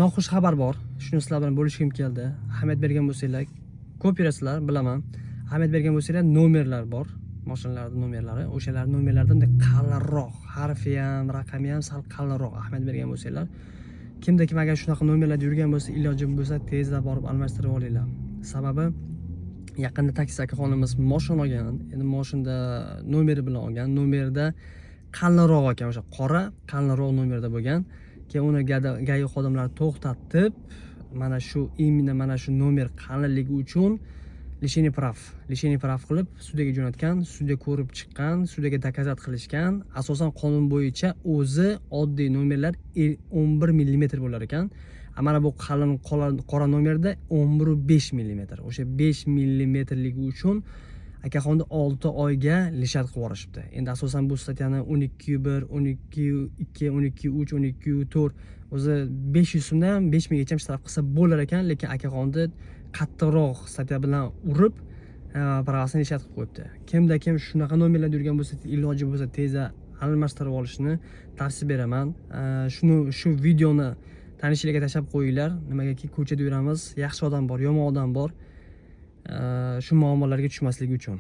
noxush xabar bor. Shuni sizlar bilan bo'lishim keldi. Ahamiyat bergan bo'lsanglar, ko'p yurasizlar, bilaman. Ahamiyat bergan bo'lsanglar, nomerlar bor. Mashinalarning nomerlari, o'shalar nomerlardan qalinroq, harfi ham, raqami ham sal qalinroq ahamiyat bergan bo'lsanglar. Kimda kim agar shunaqa nomerlarda yurgan bo'lsa, iloji bo'lsa tezda borib almashtirib olinglar. Sababi yaqinda taksi akaxonimiz mashina olgan. Endi mashinada nomeri bilan olgan. Nomerda qalinroq ekan, o'sha qora qalinroq nomerda bo'lgan. Keyin uni GAI xodimlari to'xtatib, mana shu nomer qalinligi uchun lisheniy prav qilib sudga jo'natgan, sudga ko'rib chiqqan, sudga dokazat qilishgan. Asosan qonun bo'yicha o'zi oddiy nomerlar 11 mm bo'lar ekan. Mana bu qalin qora nomerda 11.5 mm. O'sha 5 mmligi uchun akaxonda 6 oyga lishat qilib yuborishibdi. Endi asosan bu statyani 12.1, 12.2, 12.3, 12.4 o'zi 500 so'mdan 5000 gacha shtraf qilsa bo'lar ekan, lekin akaxonda qattiqroq statya bilan urib pravasini lishat qilib qo'yibdi. Kimda kim shunaqa nomerlarda yurgan bo'lsa, iloji bo'lsa tezda almashtirib olishni tavsiya beraman. Shu videoni tanishlarga tashlab qo'yinglar. Nimagaki ko'chada yuramiz, yaxshi odam bor, yomon odam bor. Shu muammolarga tushmasligi uchun.